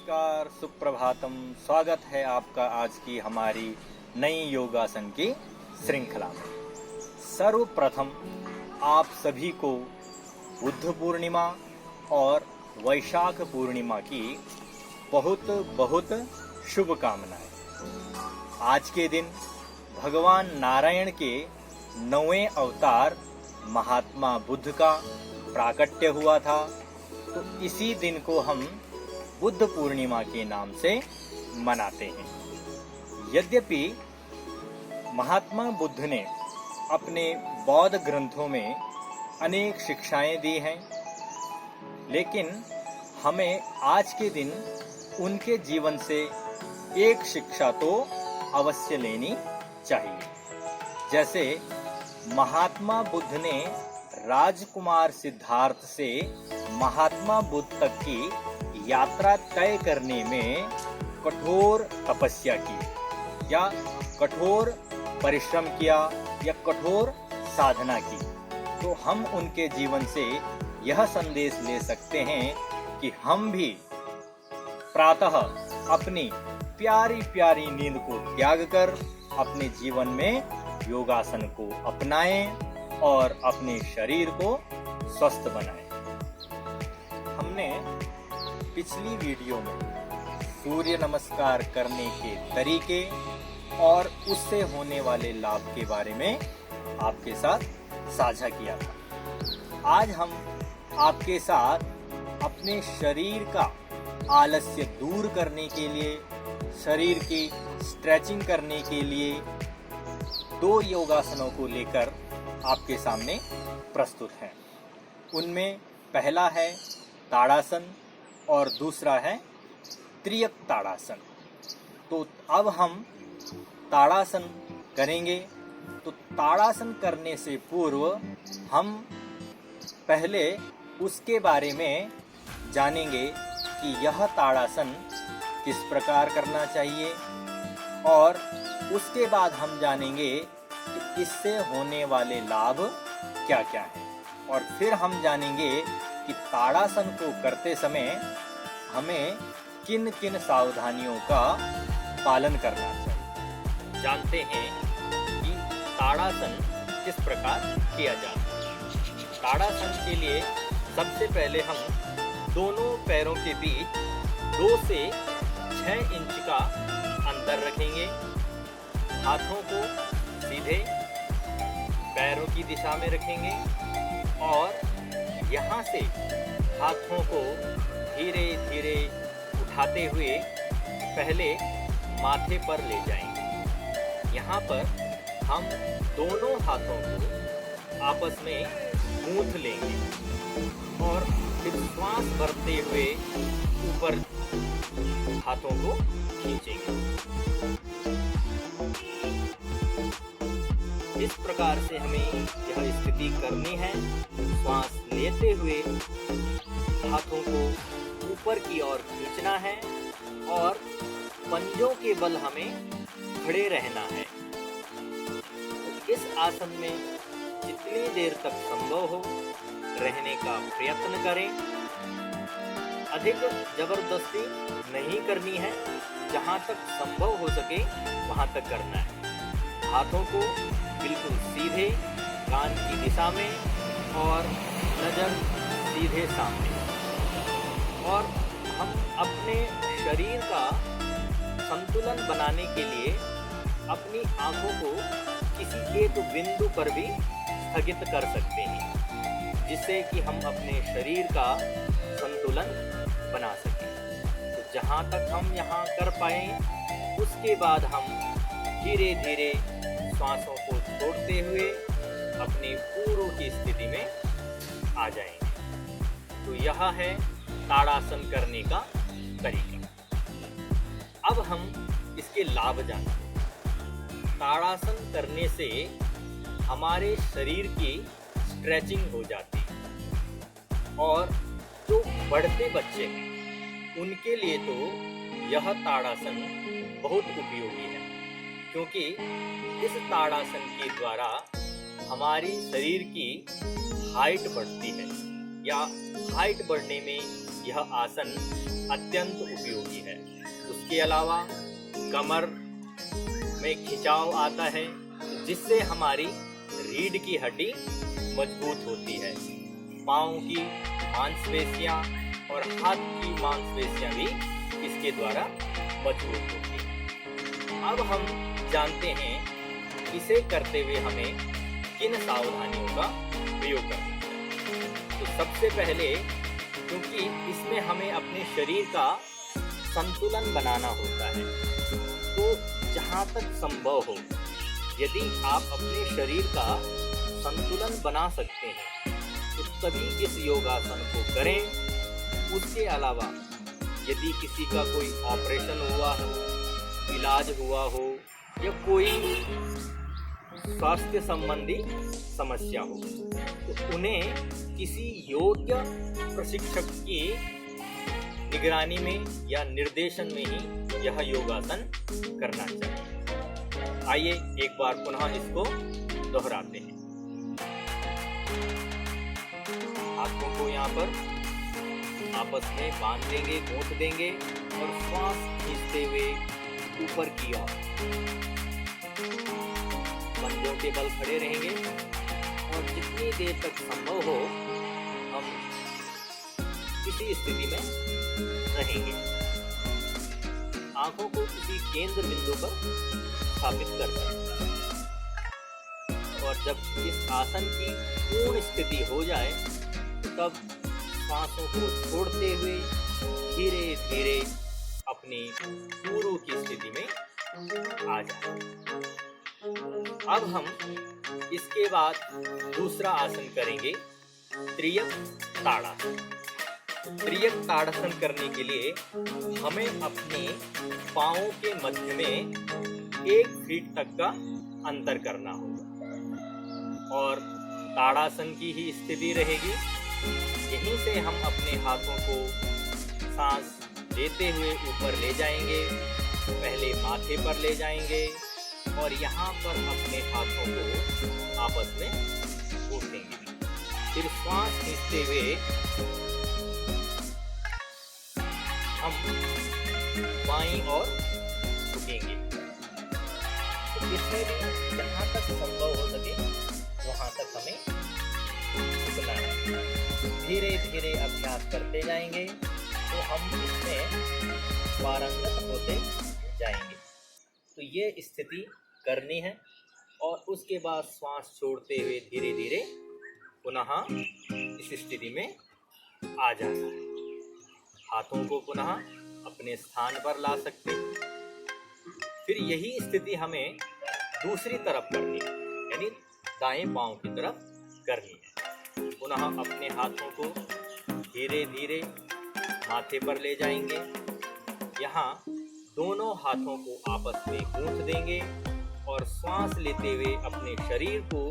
नमस्कार, सुप्रभातम। स्वागत है आपका आज की हमारी नई योगासन की श्रृंखला में। सर्वप्रथम आप सभी को बुद्ध पूर्णिमा और वैशाख पूर्णिमा की बहुत बहुत शुभकामनाएं। आज के दिन भगवान नारायण के 9वें अवतार महात्मा बुद्ध का प्राकट्य हुआ था, तो इसी दिन को हम बुद्ध पूर्णिमा के नाम से मनाते हैं। यद्यपि महात्मा बुद्ध ने अपने बौद्ध ग्रंथों में अनेक शिक्षाएं दी हैं, लेकिन हमें आज के दिन उनके जीवन से एक शिक्षा तो अवश्य लेनी चाहिए। जैसे महात्मा बुद्ध ने राजकुमार सिद्धार्थ से महात्मा बुद्ध तक की यात्रा तय करने में कठोर तपस्या की या कठोर परिश्रम किया या कठोर साधना की, तो हम उनके जीवन से यह संदेश ले सकते हैं कि हम भी प्रातः अपनी प्यारी प्यारी नींद को त्याग कर अपने जीवन में योगासन को अपनाएं और अपने शरीर को स्वस्थ बनाएं। हमने पिछली वीडियो में सूर्य नमस्कार करने के तरीके और उससे होने वाले लाभ के बारे में आपके साथ साझा किया था। आज हम आपके साथ अपने शरीर का आलस्य दूर करने के लिए, शरीर की स्ट्रेचिंग करने के लिए 2 योगासनों को लेकर आपके सामने प्रस्तुत हैं। उनमें पहला है ताड़ासन और दूसरा है त्रियक ताड़ासन। तो अब हम ताड़ासन करेंगे। तो ताड़ासन करने से पूर्व हम पहले उसके बारे में जानेंगे कि यह ताड़ासन किस प्रकार करना चाहिए, और उसके बाद हम जानेंगे कि इससे होने वाले लाभ क्या क्या हैं, और फिर हम जानेंगे कि ताड़ासन को करते समय हमें किन किन सावधानियों का पालन करना चाहिए। जानते हैं कि ताड़ासन किस प्रकार किया जाता है। ताड़ासन के लिए सबसे पहले हम दोनों पैरों के बीच 2 से 6 इंच का अंतर रखेंगे। हाथों को सीधे पैरों की दिशा में रखेंगे और यहाँ से हाथों को धीरे धीरे उठाते हुए पहले माथे पर ले जाएंगे। यहाँ पर हम दोनों हाथों को आपस में गूंथ लेंगे और फिर श्वास भरते हुए ऊपर हाथों को खींचेंगे। इस प्रकार से हमें यह स्थिति करनी है। श्वास लेते हुए हाथों को ऊपर की ओर खींचना है और पंजों के बल हमें खड़े रहना है। तो इस आसन में जितनी देर तक संभव हो रहने का प्रयत्न करें। अधिक जबरदस्ती नहीं करनी है, जहाँ तक संभव हो सके वहाँ तक करना है। हाथों को बिल्कुल सीधे कान की दिशा में और नज़र सीधे सामने, और हम अपने शरीर का संतुलन बनाने के लिए अपनी आंखों को किसी एक बिंदु पर भी स्थगित कर सकते हैं, जिससे कि हम अपने शरीर का संतुलन बना सकें। तो जहाँ तक हम यहाँ कर पाए, उसके बाद हम धीरे धीरे श्वासों को छोड़ते हुए अपनी पूर्व की स्थिति में आ जाएंगे। तो यह है ताड़ासन करने का तरीका। अब हम इसके लाभ जानेंगे। ताड़ासन करने से हमारे शरीर की स्ट्रेचिंग हो जाती है, और जो बढ़ते बच्चे हैं उनके लिए तो यह ताड़ासन बहुत उपयोगी है, क्योंकि इस ताड़ासन के द्वारा हमारी शरीर की हाइट बढ़ती है, या हाइट बढ़ने में यह आसन अत्यंत उपयोगी है। उसके अलावा कमर में खिंचाव आता है, जिससे हमारी रीढ़ की हड्डी मजबूत होती है। पाँव की मांसपेशियां और हाथ की मांसपेशियां भी इसके द्वारा मजबूत होती हैं। अब हम जानते हैं इसे करते हुए हमें किन सावधानियों का प्रयोग करना है। तो सबसे पहले, क्योंकि इसमें हमें अपने शरीर का संतुलन बनाना होता है, तो जहाँ तक संभव हो, यदि आप अपने शरीर का संतुलन बना सकते हैं तो तभी इस योगासन को करें। उसके अलावा यदि किसी का कोई ऑपरेशन हुआ हो, इलाज हुआ हो या कोई स्वास्थ्य संबंधी समस्या हो, तो उन्हें किसी योग्य प्रशिक्षक की निगरानी में या निर्देशन में ही यह योगासन करना चाहिए। आइए एक बार पुनः इसको दोहराते हैं। हाथों को यहाँ पर आपस में बांध देंगे, गूंथ देंगे और श्वास खींचते हुए ऊपर की ओर पंजों के बल खड़े रहेंगे और जितनी देर तक संभव हो हम इसी स्थिति में रहेंगे। आंखों को किसी केंद्र बिंदु पर स्थापित कर दें और जब इस आसन की पूर्ण स्थिति हो जाए तब सांसों को छोड़ते हुए धीरे धीरे अपनी पूर्व की स्थिति में आ जाए। अब हम इसके बाद दूसरा आसन करेंगे, त्रियक ताड़ासन। त्रियक ताड़ासन करने के लिए हमें अपने पांवों के मध्य में 1 फीट तक का अंतर करना होगा और ताड़ासन की ही स्थिति रहेगी। यहीं से हम अपने हाथों को सांस लेते हुए ऊपर ले जाएंगे, पहले माथे पर ले जाएंगे और यहाँ पर अपने हाथों को आपस में घूमेंगे। फिर श्वास खींचते हुए हम बाईं ओर झुकेंगे। तो इसमें भी जहाँ तक संभव हो सके वहाँ तक हमें झुकना है। धीरे धीरे अभ्यास करते जाएंगे तो हम इसमें पारंगत होते जाएंगे। तो ये स्थिति करनी है और उसके बाद श्वास छोड़ते हुए धीरे धीरे पुनः इस स्थिति में आ जाना है। हाथों को पुनः अपने स्थान पर ला सकते हैं। फिर यही स्थिति हमें दूसरी तरफ करनी है, यानी दाएं पांव की तरफ करनी है। पुनः अपने हाथों को धीरे धीरे माथे पर ले जाएंगे। यहाँ दोनों हाथों को आपस में गूंथ देंगे और श्वास लेते हुए अपने शरीर को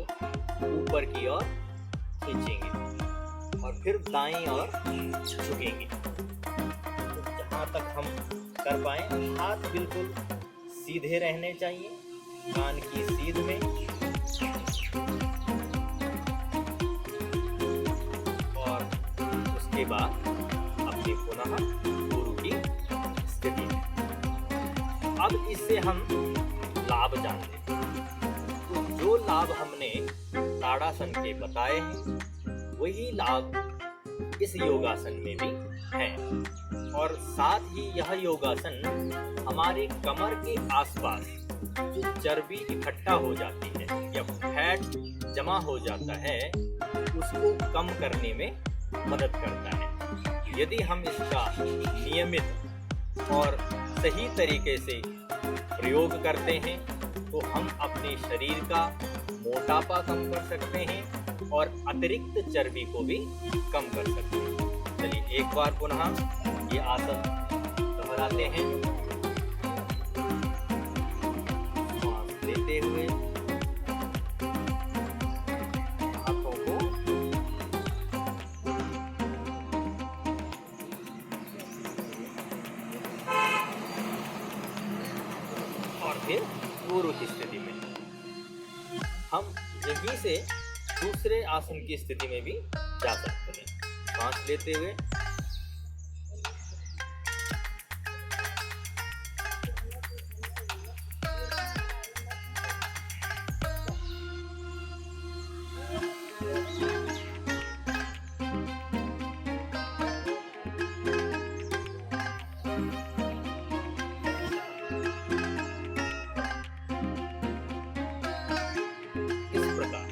ऊपर की ओर खींचेंगे और फिर दाईं ओर झुकेंगे। तो जहाँ तक हम कर पाए, हाथ बिल्कुल सीधे रहने चाहिए, कान की सीध में, और उसके बाद अपनी पुनः गुरु की स्थिति में। अब इससे हम लाभ जानते हैं। तो जो लाभ हमने ताड़ासन के बताए हैं, वही लाभ इस योगासन में भी हैं। और साथ ही यह योगासन हमारे कमर के आसपास जो चर्बी इकट्ठा हो जाती है या फैट जमा हो जाता है, उसको कम करने में मदद करता है। यदि हम इसका नियमित और सही तरीके से प्रयोग करते हैं तो हम अपने शरीर का मोटापा कम कर सकते हैं और अतिरिक्त चर्बी को भी कम कर सकते हैं। चलिए एक बार पुनः ये आसन दोहराते हैं। सांस लेते हुए हाथों को और फिर पूर्व की स्थिति में। हम यहीं से दूसरे आसन की स्थिति में भी जा सकते हैं। सांस लेते हुए इस प्रकार।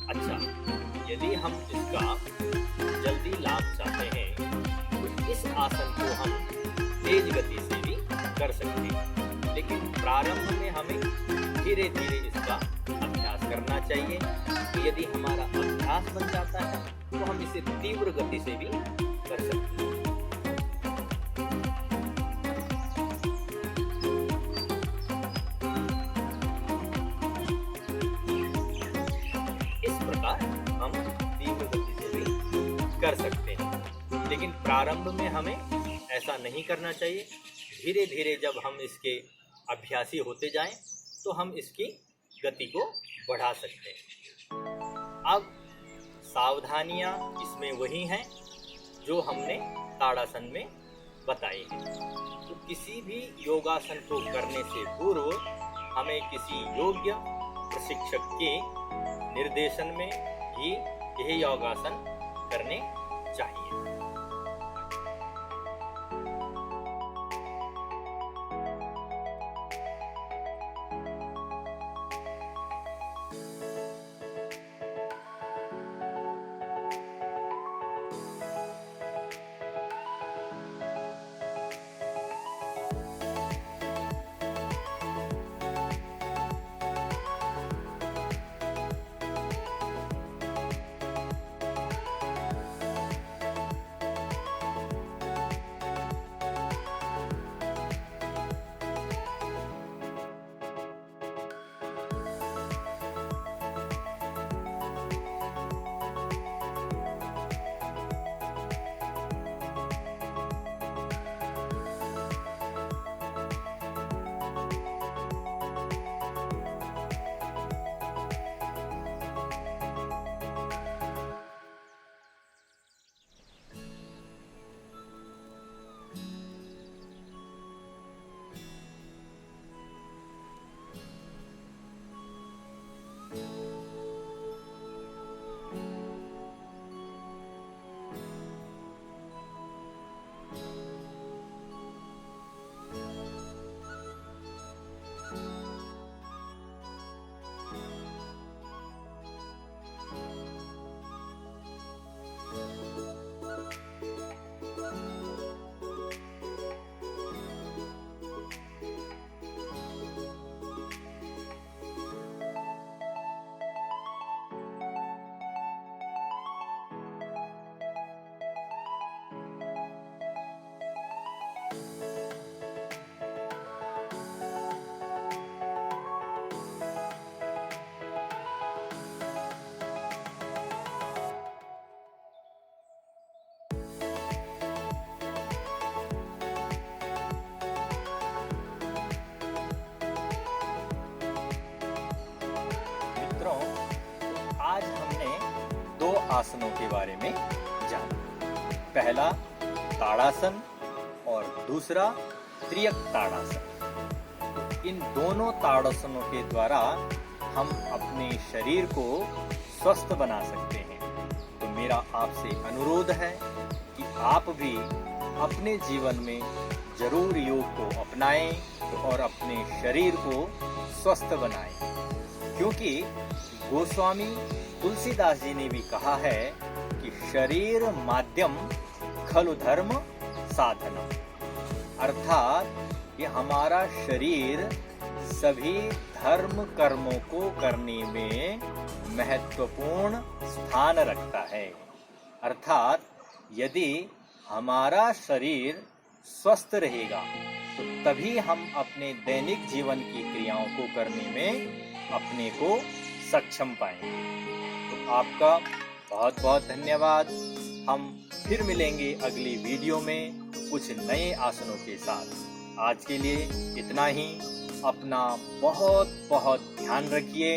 अच्छा, यदि हम इसका जल्दी लाभ चाहते हैं तो इस आसन को हम तेज गति से भी कर सकते हैं, लेकिन प्रारंभ में हमें धीरे धीरे इसका अभ्यास करना चाहिए। तो यदि हमारा अभ्यास बन जाता है तो हम इसे तीव्र गति से भी कर सकते हैं। इस प्रकार हम तीव्र गति से भी कर सकते हैं, लेकिन प्रारंभ में हमें ऐसा नहीं करना चाहिए। धीरे धीरे जब हम इसके अभ्यासी होते जाएं तो हम इसकी गति को बढ़ा सकते हैं। अब सावधानियां इसमें वही हैं जो हमने ताड़ासन में बताई हैं। तो किसी भी योगासन को करने से पूर्व हमें किसी योग्य प्रशिक्षक के निर्देशन में ही यह योगासन करने चाहिए। आज हमने दो आसनों के बारे में जाना। पहला ताड़ासन और दूसरा त्रियक ताड़ासन। इन दोनों ताड़ासनों के द्वारा हम अपने शरीर को स्वस्थ बना सकते हैं। तो मेरा आपसे अनुरोध है कि आप भी अपने जीवन में जरूर योग को अपनाएं और अपने शरीर को स्वस्थ बनाएं, क्योंकि गोस्वामी तुलसीदास जी ने भी कहा है कि शरीर माध्यम खलु धर्म साधनम, अर्थात ये हमारा शरीर सभी धर्म कर्मों को करने में महत्वपूर्ण स्थान रखता है। अर्थात यदि हमारा शरीर स्वस्थ रहेगा तो तभी हम अपने दैनिक जीवन की क्रियाओं को करने में अपने को सक्षम पाएंगे। तो आपका बहुत बहुत धन्यवाद। हम फिर मिलेंगे अगली वीडियो में कुछ नए आसनों के साथ। आज के लिए इतना ही। अपना बहुत बहुत ध्यान रखिए।